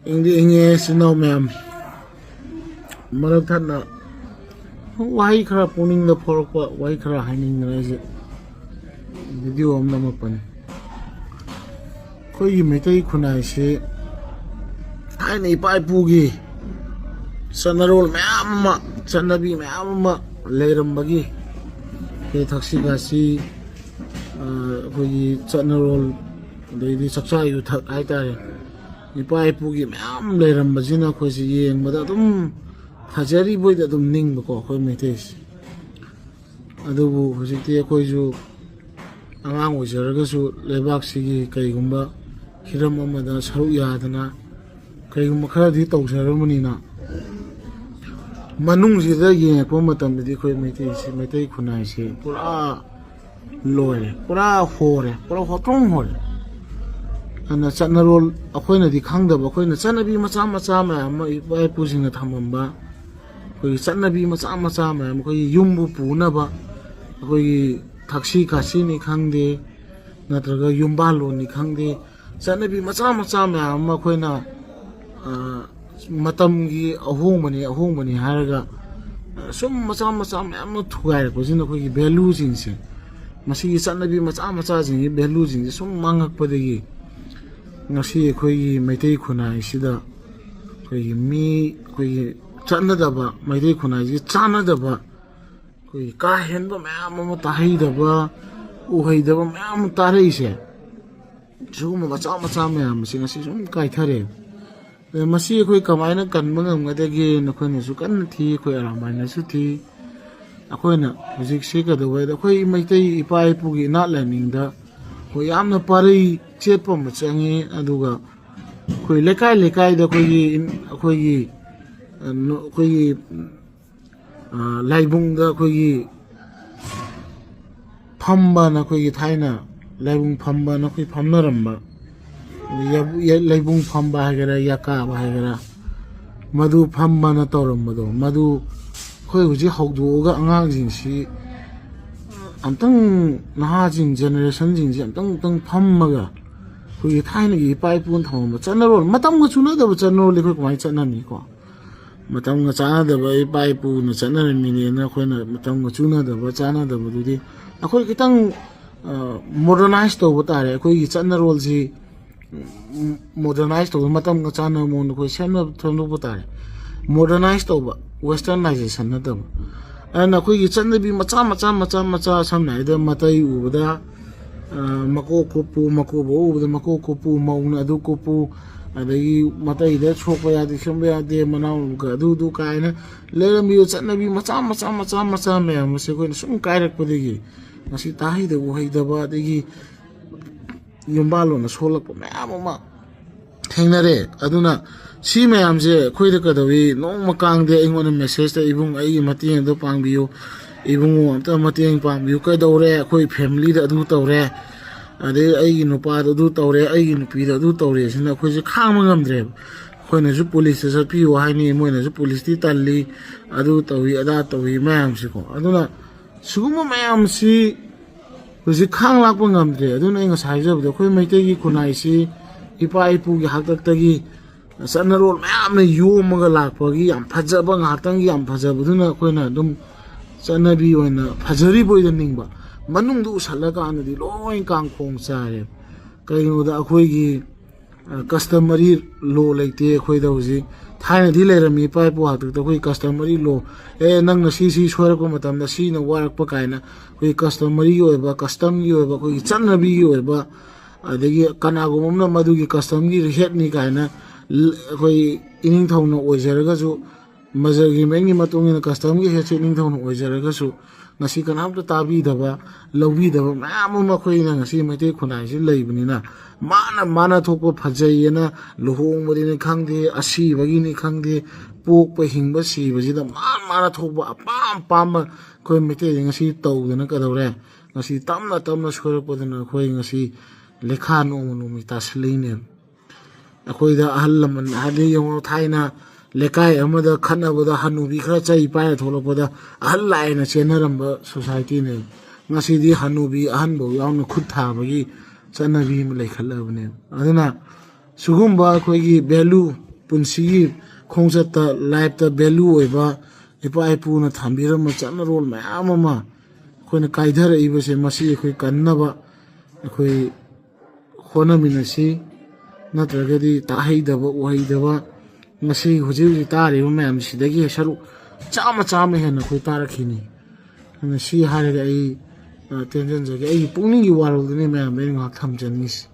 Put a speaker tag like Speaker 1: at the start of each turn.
Speaker 1: Ingdi inge sino ma'am. Marag thana wahi khara puning da phorokpa wahi khara hainin na je video am na pan khoi metai khunai se thai nei pai pugi sanarol ma'am ma chanabi ma'am ma leiram bagi ke thaksi ga si khoi chanarol dei di saksa yu thak ai ta ni pai pugi ma'am leiram bajina khoi si yeng mada dum Hajari boy da dum ning ko khoi metes adubu hojikti khoi ju angang ojaraga su lebak sigi kaigumba hiram amada saru yadana kaigumba khara di tawsaramani na manung sida ye ko matam di khoi metes metei khunai se pura loire pura hore pura hotong hore ana chanarol akhoina di khangdaba khoina chanabi macha macha ma bai pusing thamamba khoi chanabi macha macha ma khoi yumbu punaba khoi thaksi khasi ni khangde natraga yumbalo ni khangde chanabi macha macha ma khoina matam gi ahongmani haraga sum macha macha ma thugai ko jina khoi value jingse masi chanabi macha macha jing value jing sum mangak padegi ngasi khoi meitei khunai sida khoi mi khoi chanadaba maidei khunai ji chanadaba khoi ka henba ma'am ma tahaidaba uhaidaba ma'am tareise suguma macha macha ma'am singa si sum kai thare masi khoi kamaina kanba ngamgadagi nakhoi su kan thi khoi aramaina su thi akhoina hojik se ka do da khoi meitei ipai pugi na laningda khoi yamna parei chepa ma changi aduga khoi lekai da khoi khoi laibung da khoi phamba na khoi thaina laibung phamba na khoi phamnaramba ya laibung phamba hagera yaka ba hagera madu phamba na torambado madu khoi huji hawduga angang jingsi amtang naha jing generation jing amtang phammaga khoi thaina gi pai pun thawma chanarol matam ga chuna da chanarol le khoi mai chanani ko matam ga chana da bai pai pu na chanara mini na khoi na matam ga chuna da ba chana da bu di akhoi kitang modernize to butare khoi gi chanarol ji modernize to matam ga chana mo na khoi semna thonu butare modernize to ba westernization na da ana khoi gi channabi macha samna ida matai ubada mako bo ubada mako kopu mauna du kopu adagi matai da chokpa ya di shamba ya de manaw ga du kaina leram yu channabi macha me amse ko sum kairak padigi masi tahi da uhaida ba dagi yumbalo na solak ma ama thengnare aduna si mayam je khoida ka dawi nong makang de ingona message ta ibung ai matiang do pangbiu ibung amta matiang pangbiu ka dore khoi family da du tawre ade ai nupa da du tawre ai nupi da du tawre sina khoi je khang ngamdre khoina ju police sa pi wa haini moina ju police ti talli adu tawi ada tawi mayam si ko aduna suguma mayam si huji khang lak ngamdre aduna inga saijab da khoi maite gi kunai si ipa ipu gi haktak tagi sanarol ma'am na yomaga lakpagi yam phajaba ngatang yam phajaba duna koina dum chanabi oina phajari boida ningba manung du salaka anadi loin kang khong chare kaino da akhoi gi customary law leite akhoi da huji thaina di lerami pai pu hatuk da khoi customary law nang na si sorak ko matam da si na warak pa kaina khoi customary oiba custom gi oiba khoi chanabi gi oiba adagi kanago momna madugi custom gi het ni kaina khoi ining thawna oijaraga su mazagi mengi matungina custom gi het ining thawna oijaraga su ngasi kanamta tabi daba lobi daba mama khoi na ngasi mate khunai si leibnina mana thokpa phajayena luhong mari ni khangde asi bagi ni khangde pok pa hingba si bajida mana thokpa apam khoi mate ngasi tawdana kadawre ngasi tamna sorakpadana khoi ngasi lekha no mi tasleine akhoi da ahallaman hali yong thaina lekai amada khanabada hanubi khara chai pai tholopada ahallaina chenaramba society ne ngasi di hanubi ahanbo yauna khut thabagi chanabi ma lekhalabne aduna sugumba khoi gi value ꯄꯨꯟꯁꯤꯒꯤ ꯈꯣꯡꯆꯠꯇ ꯂꯥꯏꯐꯇ value ꯑꯣꯏꯕ ꯏꯄꯥ ꯏꯄꯨꯅ ꯊꯝꯕꯤꯔꯝꯕ ꯆꯠꯅꯔꯣꯜ ꯃꯌꯥꯝ ꯑꯃ ꯑꯩꯈꯣꯏꯅ ꯀꯥꯏꯊꯔꯛꯏꯕꯁꯦ ꯃꯁꯤ ꯑꯩꯈꯣꯏ ꯀꯟꯅꯕ ꯑꯩꯈꯣই ꯍꯣꯠꯅꯃꯤꯟꯅꯁꯤ ꯅꯠꯇ꯭ꯔꯒꯗꯤ ꯇꯥꯍꯩꯗꯕ ꯎꯍꯩꯗꯕ ꯉꯁꯤ ꯍꯧꯖꯤꯛ ꯍꯧꯖꯤꯛ ꯇꯥꯔꯤꯕ ꯃꯌꯥꯝꯁꯤꯗꯒꯤ ꯁꯔꯨꯛ ꯆꯥꯝꯃ ꯍꯦꯟꯅ ꯑꯩꯈꯣꯏ ꯇꯥꯔꯛꯈꯤꯅꯤ ꯑꯗꯨꯅ ꯁꯤ ꯍꯥꯏꯔꯒ ꯑꯩ ꯇꯦꯟꯖꯟꯖꯒꯦ ꯑꯩꯒꯤ ꯄꯨꯛꯅꯤꯡꯒꯤ ꯋꯥꯔꯣꯜꯗꯨꯅꯤ ꯃꯌꯥꯝꯗ ꯑꯩꯅ ꯉꯥꯏꯍꯥꯛ ꯊꯝꯖꯅꯤꯡꯉꯤꯁꯤ